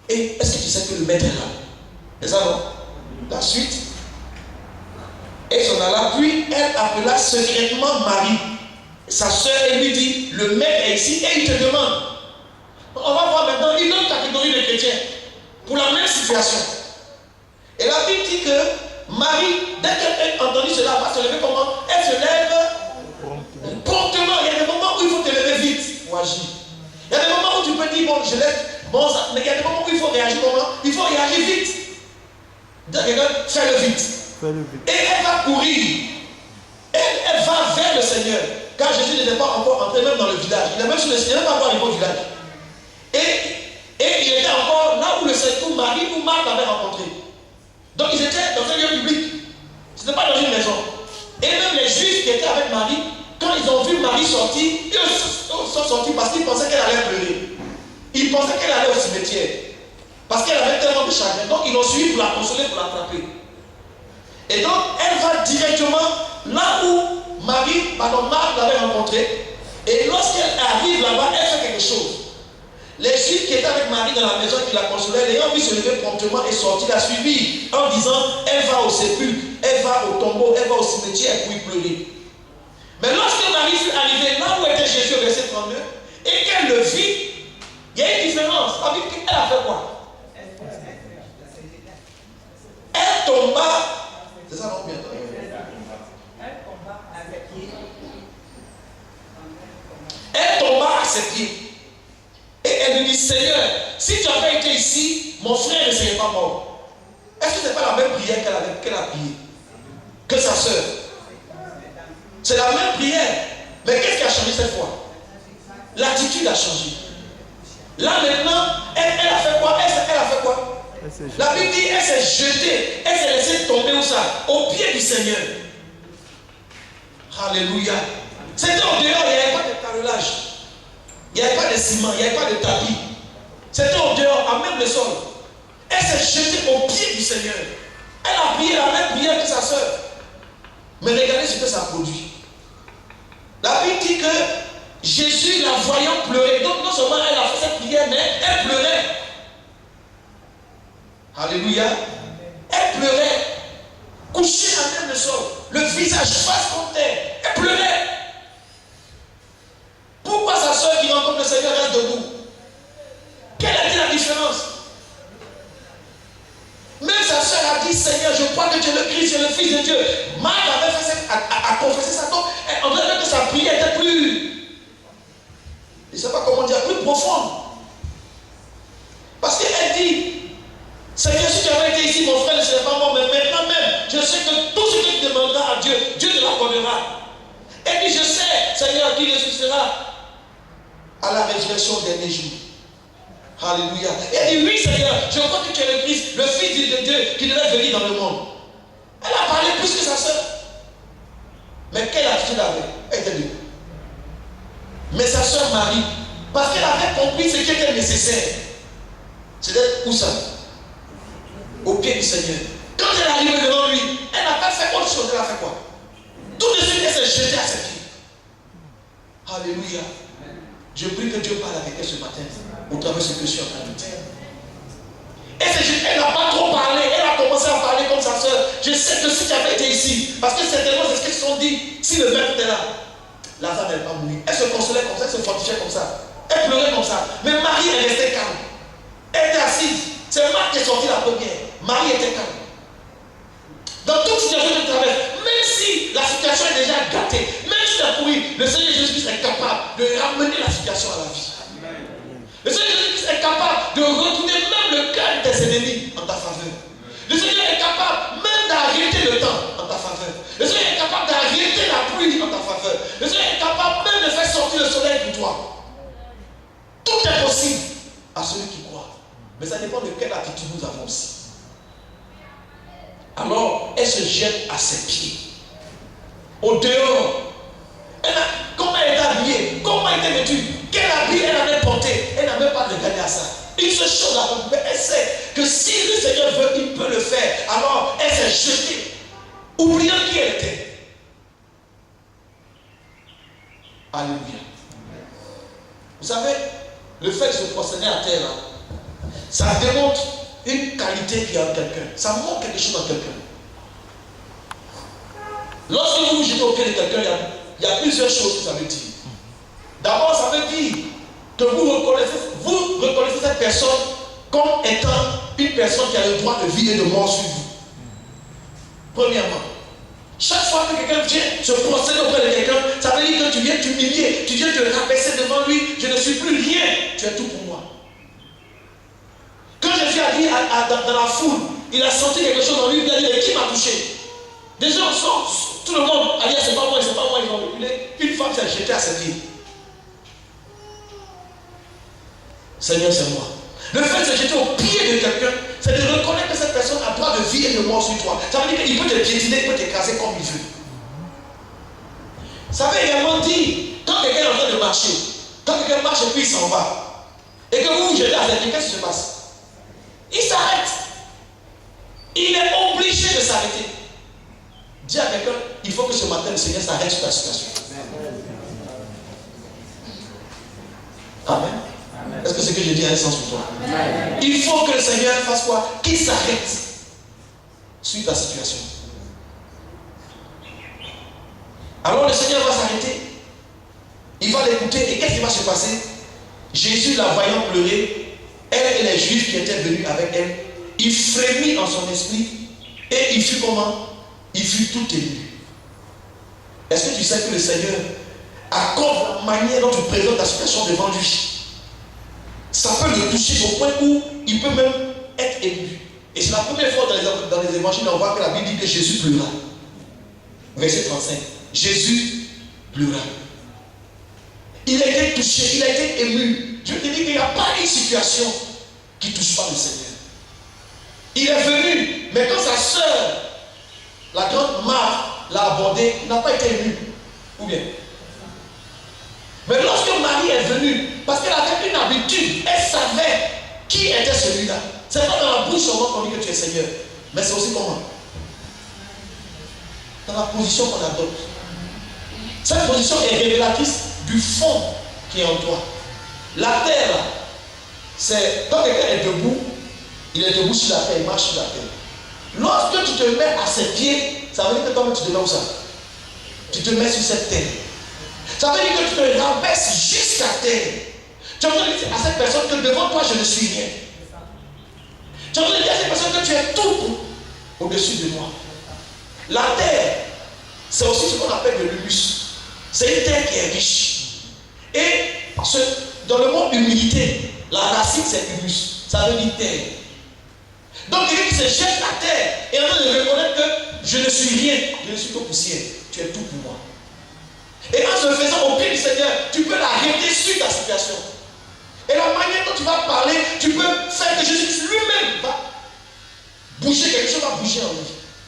Et est-ce que tu sais que le maître est là? C'est ça, non? La suite. Elle s'en alla, puis elle appela secrètement Marie, sa soeur, et lui dit, le maître est ici et il te demande. On va voir maintenant une autre catégorie de chrétiens pour la même situation. Et la Bible dit que Marie, dès qu'elle a entendu cela, va se lever comment? Elle se lève promptement. Il y a des moments où il faut te lever vite pour agir. Il y a des moments où tu peux dire, bon, je lève, bon, ça, mais il y a des moments où il faut réagir comment? Il faut réagir vite. Fais-le vite. Et elle va courir. Elle va vers le Seigneur. Car Jésus n'était pas encore entré même dans le village. Il n'est même sur le Seigneur, il n'est pas encore arrivé au village. Et il était encore là où le Seigneur, Marie, où Marc l'avait rencontré. Donc ils étaient dans un lieu public. Ce n'était pas dans une maison. Et même les Juifs qui étaient avec Marie, quand ils ont vu Marie sortir, ils sont sortis parce qu'ils pensaient qu'elle allait pleurer. Ils pensaient qu'elle allait au cimetière. Parce qu'elle avait tellement de chagrin. Donc ils l'ont suivi pour la consoler, pour l'attraper. Et donc elle va directement là où Marc l'avait rencontré. Et lorsqu'elle arrive là-bas, elle fait quelque chose. Les Juifs qui étaient avec Marie dans la maison qui la consolaient, l'ayant vu se lever promptement et sortir, la suivi en disant, elle va au sépulcre, elle va au tombeau, elle va au cimetière pour y pleurer. Mais lorsque Marie fut arrivée là où était Jésus au verset 32, et qu'elle le vit, il y a une différence. Elle a fait quoi? Elle tomba. C'est ça, non, bien. Elle tomba à ses pieds. Et elle lui dit, Seigneur, si tu avais été ici, mon frère ne serait pas mort. Est-ce que ce n'est pas la même prière qu'elle a priée que sa soeur? C'est la même prière. Mais qu'est-ce qui a changé cette fois? L'attitude a changé. Là maintenant, elle a fait quoi? Elle a fait quoi? La Bible dit, elle s'est jetée, elle s'est laissée tomber où ça? Au pied du Seigneur. Alléluia. C'était au dehors, il n'y avait pas de carrelage. Il n'y avait pas de ciment, il n'y avait pas de tapis. C'était au dehors, à même le sol. Elle s'est jetée au pied du Seigneur. Elle a prié la même prière que sa soeur. Mais regardez ce que ça produit. La Bible dit que Jésus, la voyant pleurer, donc non seulement elle a fait cette prière, mais elle pleurait. Alléluia. Elle pleurait, couchée à même le sol, le visage face contre terre. Elle pleurait. Pourquoi sa soeur qui rencontre le Seigneur reste debout? Quelle a été la différence? Même sa soeur a dit, Seigneur, je crois que tu es le Christ, tu es le Fils de Dieu. Marc avait a confessé ça, donc on dirait que sa prière était plus, je ne sais pas comment dire, plus profonde. Parce qu'elle dit, Seigneur, si tu avais été ici, mon frère ne serait pas mort, mais maintenant même, je sais que tout ce que tu demanderas à Dieu, Dieu te l'accordera. Elle dit, je sais, Seigneur, qui ressuscitera à la résurrection des derniers jours. Alléluia. Elle dit, oui, Seigneur, je crois que tu es le Christ, le Fils de Dieu qui devait venir dans le monde. Elle a parlé plus que sa soeur. Mais quelle attitude elle avait? Elle était debout. Mais sa soeur Marie, parce qu'elle avait compris ce qui était nécessaire, c'était où ça? Au pied du Seigneur. Quand elle est arrivée devant lui, elle n'a pas fait autre chose. Elle a fait quoi? Tout de suite, elle s'est jetée à ses pieds. Alléluia. Je prie que Dieu parle avec elle ce matin, au travers de ce que je suis en train de dire. Elle n'a pas trop parlé, elle a commencé à parler comme sa soeur. Je sais que si tu avais été ici, parce que certainement c'est ce qu'ils se sont dit, si le maître était là, Lazare n'allait pas mourir. Elle se consolait comme ça, elle se fortifiait comme ça. Elle pleurait comme ça. Mais Marie, elle restait calme. Elle était assise. C'est Marc qui est sorti la première. Marie était calme. Dans toute situation de travail, même si la situation est déjà gâtée, même si c'est pourri, le Seigneur Jésus-Christ est capable de ramener la situation à la vie. Le Seigneur Jésus-Christ est capable de retourner même le cœur de tes ennemis en ta faveur. Le Seigneur est capable même d'arrêter le temps en ta faveur. Le Seigneur est capable d'arrêter la pluie en ta faveur. Le Seigneur est capable même de faire sortir le soleil pour toi. Tout est possible à celui qui croit. Mais ça dépend de quelle attitude nous avons aussi. Alors, elle se jette à ses pieds. Au dehors. Comment elle est habillée? Comment elle était vêtue? Quel habit elle avait porté? Elle n'a même pas regardé à ça. Une seule chose à faire, mais elle sait que si le Seigneur veut, il peut le faire. Alors, elle s'est jetée, oubliant qui elle était. Alléluia. Vous savez, le fait de se prosterner à terre, là, ça démontre une qualité qu'il y a en quelqu'un. Ça montre quelque chose en quelqu'un. Lorsque vous vous jetez au pied de quelqu'un, il y a plusieurs choses que ça veut dire. D'abord, ça veut dire que vous reconnaissez cette personne comme étant une personne qui a le droit de vie et de mort sur vous. Premièrement, chaque fois que quelqu'un vient se prosterner auprès de quelqu'un, ça veut dire que tu viens t'humilier, tu viens te rabaisser devant lui. Je ne suis plus rien, tu es tout pour moi. Quand Jésus a dit dans la foule, il a senti quelque chose en lui, il a dit, mais qui m'a touché? Des gens sont, tout le monde a dit, c'est pas moi, ils ont reculé. Une femme s'est jetée à ses pieds. Seigneur, c'est moi. Le fait de se jeter au pied de quelqu'un, c'est de reconnaître que cette personne a droit de vie et de mort sur toi. Ça veut dire qu'il peut te piétiner, il peut t'écraser comme il veut. Ça veut également dire, quand quelqu'un est en train de marcher, quand quelqu'un marche et puis il s'en va, et que vous vous jetez à ses pieds, qu'est-ce qui se passe? Il s'arrête. Il est obligé de s'arrêter. Dis à quelqu'un, il faut que ce matin le Seigneur s'arrête sur ta situation. Amen. Est-ce que ce que je dis a un sens pour toi? Amen. Il faut que le Seigneur fasse quoi? Qu'il s'arrête sur ta situation. Alors le Seigneur va s'arrêter. Il va l'écouter. Et qu'est-ce qui va se passer? Jésus, la voyant pleurer, elle et les Juifs qui étaient venus avec elle, il frémit en son esprit. Et il fut comment? Il fut tout ému. Est-ce que tu sais que le Seigneur accorde la manière dont tu présentes ta situation devant lui? Ça peut le toucher au point où il peut même être ému. Et c'est la première fois dans les évangiles, on voit que la Bible dit que Jésus pleura. Verset 35. Jésus pleura. Il a été touché, il a été ému. Je te dis qu'il n'y a pas une situation qui ne touche pas le Seigneur. Il est venu, mais quand sa sœur, la grande Marthe, l'a abordé, il n'a pas été ému. Ou bien? Mais lorsque Marie est venue, parce qu'elle avait une habitude, elle savait qui était celui-là. C'est pas dans la bouche seulement qu'on dit que tu es Seigneur, mais c'est aussi comment? Dans la position qu'on adopte. Cette position est révélatrice du fond qui est en toi. La terre, c'est quand quelqu'un est debout, il est debout sur la terre, il marche sur la terre. Lorsque tu te mets à ses pieds, ça veut dire que toi-même tu te mets où ça? Tu te mets sur cette terre. Ça veut dire que tu te rabaisses jusqu'à terre. Tu vas dire à cette personne que devant toi je ne suis rien. Tu vas dire à cette personne que tu es tout au-dessus de moi. La terre, c'est aussi ce qu'on appelle de l'humus. C'est une terre qui est riche. Et dans le mot humilité, la racine c'est humus. Ça veut dire terre. Donc quelqu'un qui se jette à terre et en train de reconnaître que je ne suis rien, je ne suis que poussière. Tu es tout pour moi. Et en se faisant au pied du Seigneur, tu peux l'arrêter sur ta situation. Et la manière dont tu vas parler, tu peux faire que Jésus lui-même va bouger, quelque chose va bouger en lui.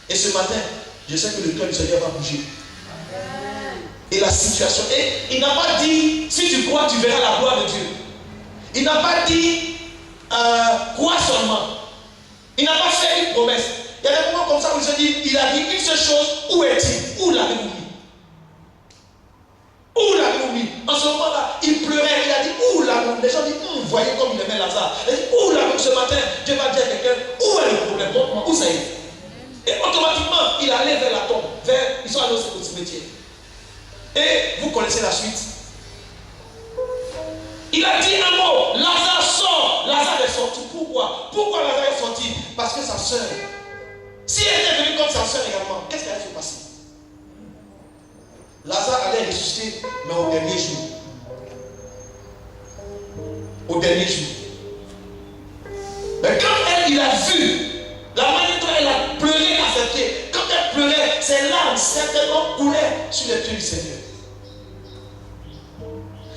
Et ce matin, je sais que le cœur du Seigneur va bouger. Et la situation. Et il n'a pas dit, si tu crois, tu verras la gloire de Dieu. Il n'a pas dit, crois seulement. Il n'a pas fait une promesse. Il y a des moments comme ça où il se dit, il a dit une seule chose, où est-il? Où l'avez-vous mis? Où l'avez-vous mis? En ce moment-là, il pleurait, il a dit, où l'avez-vous mis? Les gens disent, voyez comme il aimait Lazare. Il dit, où l'avez-vous mis? Ce matin, Dieu va dire à quelqu'un, où est le problème? Montre-moi, où ça est? Et automatiquement, il allait vers la tombe, ils sont allés au cimetière. Et vous connaissez la suite. Il a dit un mot, Lazare sort. Lazare est sorti. Pourquoi? Pourquoi Lazare est sorti? Parce que sa soeur, si elle était venue comme sa soeur également, qu'est-ce qui allait se passer? Lazare allait ressusciter, mais au dernier jour. Au dernier jour. Mais quand il a vu la manière dont elle a pleuré à ses pieds, quand elle pleurait, ses larmes certainement coulaient sur les pieds du Seigneur.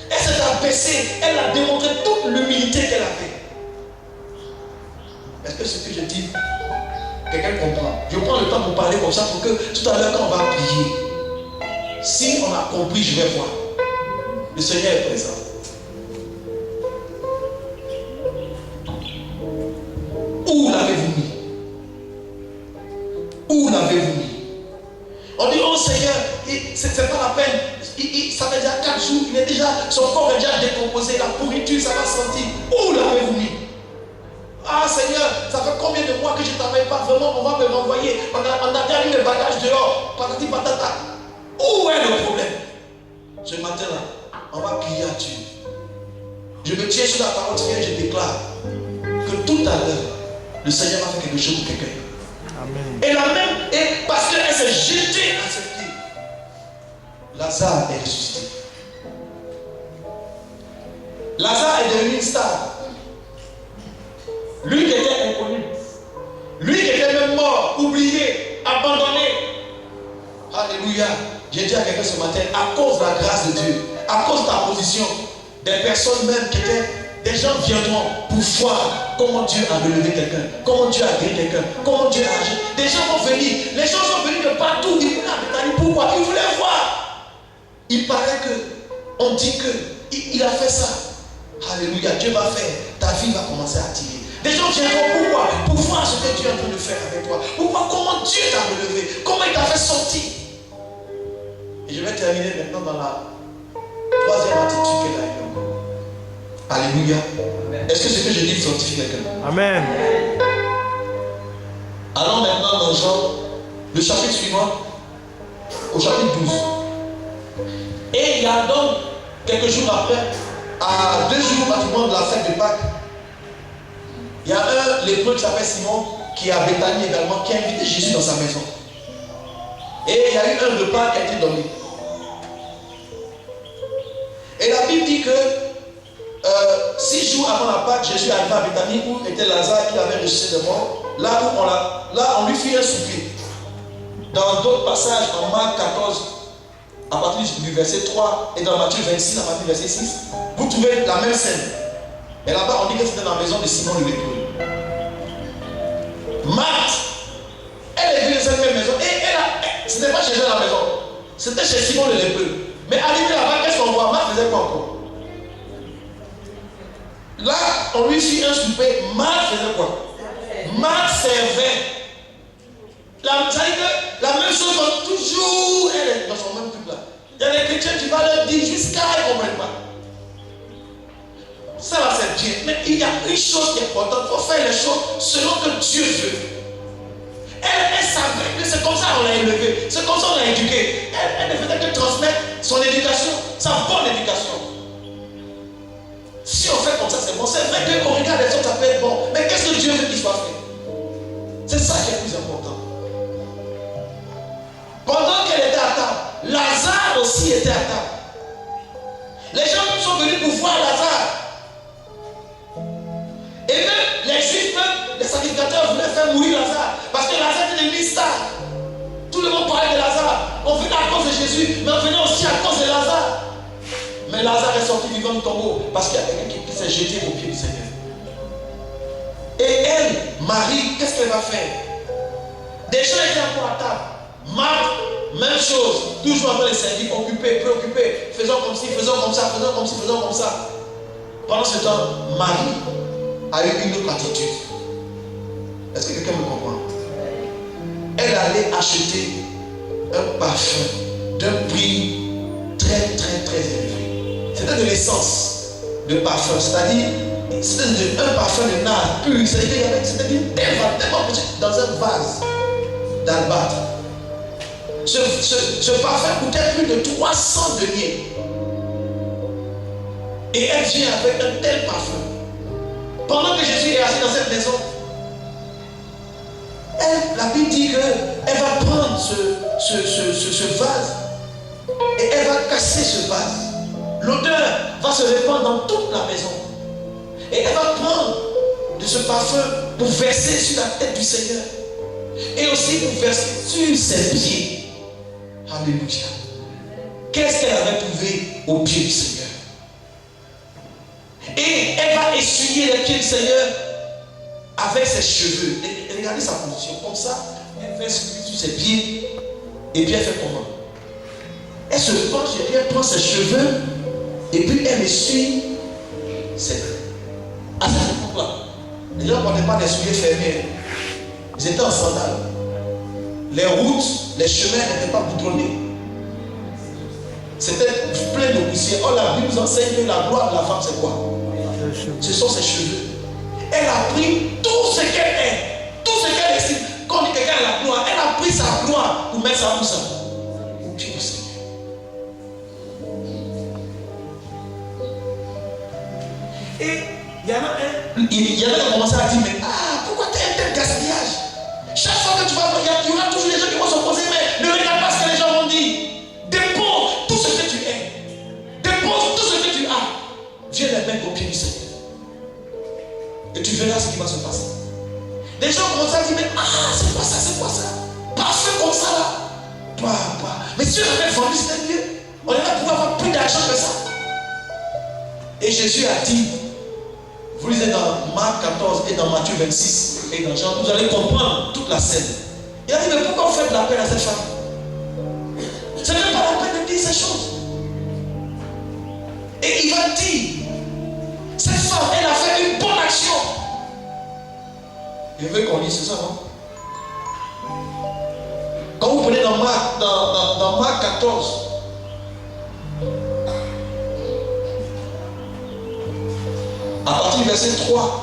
Elle s'est abaissée, elle a démontré toute l'humilité qu'elle avait. Est-ce que ce que je dis, quelqu'un comprend? Je prends le temps pour parler comme ça pour que tout à l'heure quand on va prier, si on a compris, je vais voir. Le Seigneur est présent. Où l'avez-vous mis? Où l'avez-vous mis? On dit, oh Seigneur, c'est pas la peine. Ça fait déjà 4 jours, son corps est déjà décomposé, la pourriture, ça va sentir. Où l'avez-vous mis? Ah Seigneur, ça fait combien de mois que je ne travaille pas vraiment, on va me renvoyer. On a terminé les bagages dehors, patati patata. Où est le problème? Ce matin-là, on va prier à Dieu. Je me tiens sur la parole Seigneur, je déclare que tout à l'heure, le Seigneur va faire quelque chose pour quelqu'un. Amen. Et la même, et parce qu'elle s'est jetée à ses pieds, Lazare est ressuscité. Lazare est devenu une star. Lui qui était inconnu, lui qui était même mort, oublié, abandonné. Alléluia. J'ai dit à quelqu'un ce matin, à cause de la grâce de Dieu, à cause de ta position, des personnes même qui étaient, des gens viendront pour voir comment Dieu a relevé quelqu'un, comment Dieu a guéri quelqu'un, comment Dieu a agi. Des gens vont venir, les gens sont venus de partout, ils voulaient à Béthanie. Pourquoi? Ils voulaient voir. Il paraît que, on dit que, il a fait ça. Alléluia, Dieu va faire, ta vie va commencer à tirer. Des gens viendront pourquoi? Pour voir ce que Dieu est en train de faire avec toi. Pour voir comment Dieu t'a relevé, comment il t'a fait sortir. Et je vais terminer maintenant dans la troisième attitude qu'elle a eue. Alléluia. Est-ce que ce que je dis sanctifie quelqu'un? Amen. Allons maintenant dans Jean, le chapitre suivant, au chapitre 12. Et il y a donc, quelques jours après, à 2 jours pratiquement de la fête de Pâques, il y a un lépreux qui s'appelle Simon, qui est à Béthanie également, qui a invité Jésus dans sa maison. Et il y a eu un repas qui a été donné. Et la Bible dit que 6 jours avant la Pâque, Jésus est arrivé à Béthanie où était Lazare qui avait ressuscité de mort. Là où on lui fit un souper. Dans d'autres passages, en Marc 14, à partir du verset 3, et dans Matthieu 26, à partir du verset 6, vous trouvez la même scène. Et là-bas, on dit que c'était dans la maison de Simon le lépreux. Marthe, elle est venue dans cette même maison. Et ce n'était pas chez elle à la maison. C'était chez Simon le lépreux. Mais arrivé là-bas, qu'est-ce qu'on voit? Marc faisait quoi encore? Là, on lui fit un souper. Marc faisait quoi? Marc servait. Ça veut dire que la même chose, toujours, elle est dans son même truc là. Il y a des chrétiens qui vont leur dire jusqu'à ils ne comprennent pas. Ça va, c'est bien. Mais il y a une chose qui est importante. Il faut faire les choses selon que Dieu veut. Elle savait que c'est comme ça qu'on l'a élevée. C'est comme ça qu'on l'a éduquée. Elle ne faisait que transmettre son éducation, sa bonne éducation. Si on fait comme ça, c'est bon. C'est vrai qu'on regarde les autres, ça peut être bon. Mais qu'est-ce que Dieu veut qu'il soit fait? C'est ça qui est le plus important. Pendant qu'elle était à table, Lazare aussi était à table. Les gens sont venus pour voir Lazare. Et même les juifs, même les sacrificateurs voulaient faire mourir Lazare. Parce que Lazare était devenu star. Tout le monde parlait de Lazare. On venait à cause de Jésus, mais on venait aussi à cause de Lazare. Mais Lazare est sorti vivant du tombeau parce qu'il y a quelqu'un qui s'est jeté au pied du Seigneur. Et elle, Marie, qu'est-ce qu'elle va faire? Des gens étaient encore à table. Marc, même chose, toujours en train de servir, occupé, préoccupé, faisons comme ci, faisons comme ça, faisons comme ci, faisons comme ça. Pendant ce temps, Marie a eu une autre attitude. Est-ce que quelqu'un me comprend? Elle allait acheter un parfum d'un prix très très très élevé. C'était de l'essence de parfum, c'est-à-dire c'était un parfum de nard pur, c'est-à-dire c'était une tellement petite dans un vase d'albâtre. Ce parfum coûtait plus de 300 deniers. Et elle vient avec un tel parfum. Pendant que Jésus est assis dans cette maison, la Bible dit qu'elle va prendre ce vase et elle va casser ce vase. L'odeur va se répandre dans toute la maison. Et elle va prendre de ce parfum pour verser sur la tête du Seigneur. Et aussi pour verser sur ses pieds. Alléluia. Qu'est-ce qu'elle avait trouvé au pied du Seigneur? Et elle va essuyer les pieds du Seigneur avec ses cheveux. Et regardez sa position. Comme ça, elle fait sur ses pieds. Et puis elle fait comment? Elle se penche et puis elle prend ses cheveux. Et puis elle essuie ses pieds. À cette époque-là, les gens ne prenaient pas des souliers fermés. Ils étaient en sandales. Les routes, les chemins n'étaient pas boutonnés. C'était plein de poussière. Oh, la Bible nous enseigne que la gloire de la femme, c'est quoi? Ce sont ses cheveux. Elle a pris tout ce qu'elle est, tout ce qu'elle estime. Quand on dit quelqu'un a la gloire, elle a pris sa gloire pour mettre ça où ça? Au pied du Seigneur. Et il y en a qui ont commencé à dire, mais pourquoi tu as un tel gaspillage? Chaque fois que tu vas, il y aura toujours des gens qui vont s'opposer, mais ne regarde pas ce que les gens vont dire. Dépose tout ce que tu es. Dépose tout ce que tu as. Viens les mettre au pied du Seigneur. Et tu verras ce qui va se passer. Les gens commencent à dire, mais c'est quoi ça, c'est quoi ça? Parfait comme ça là. Mais si on avait vendu, c'était mieux. On aurait pu avoir plus d'argent que ça. Et Jésus a dit, vous lisez dans Marc 14 et dans Matthieu 26 et dans Jean, vous allez comprendre toute la scène. Il a dit, mais pourquoi vous faites la peine à cette femme? Ce n'est pas la peine de dire ces choses. Et il va dire, cette femme, elle a fait une bonne action. Je veux qu'on lise ça, non? Quand vous prenez dans Marc 14, à partir du verset 3,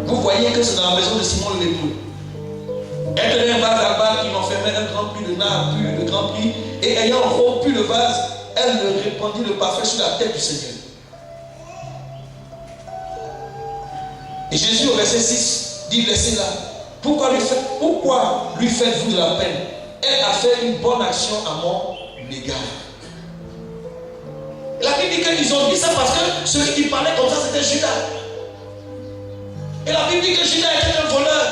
vous voyez que c'est dans la maison de Simon le lépreux. Elle tenait un vase à bas qui renfermait un grand prix de nard pur, de grand prix, et ayant rompu le vase, elle répandit le parfum sur la tête du Seigneur. Et Jésus au verset 6 dit, laissez-la. Pourquoi lui faites-vous de la peine? Elle a fait une bonne action à mon égard. La Bible dit qu'ils ont dit ça parce que celui qui parlait comme ça, c'était Judas. Et la Bible dit que Judas était un voleur.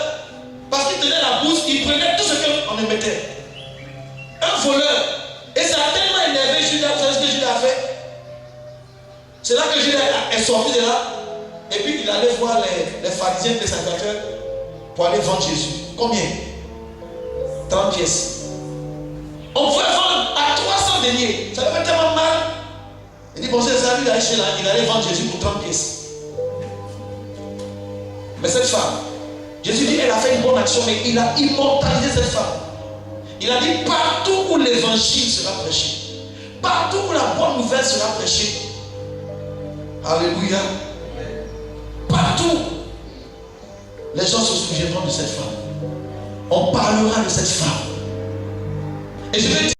Parce qu'il tenait la bourse, il prenait tout ce qu'on lui mettait. Un voleur. Et ça a tellement énervé Judas. Vous savez ce que Judas a fait? C'est là que Judas est sorti de là. Et puis il allait voir les pharisiens, les sacrificateurs, pour aller vendre Jésus. Combien? 30 pièces. On pouvait vendre à 300 deniers. Ça devait tellement mal Il pensait que ça lui allait chez là, il allait vendre Jésus pour 30 pièces. Mais cette femme, Jésus dit, elle a fait une bonne action, mais il a immortalisé cette femme. Il a dit, partout où l'évangile sera prêché, partout où la bonne nouvelle sera prêchée, alléluia, partout, les gens se souviendront de cette femme. On parlera de cette femme. Et je vais dire,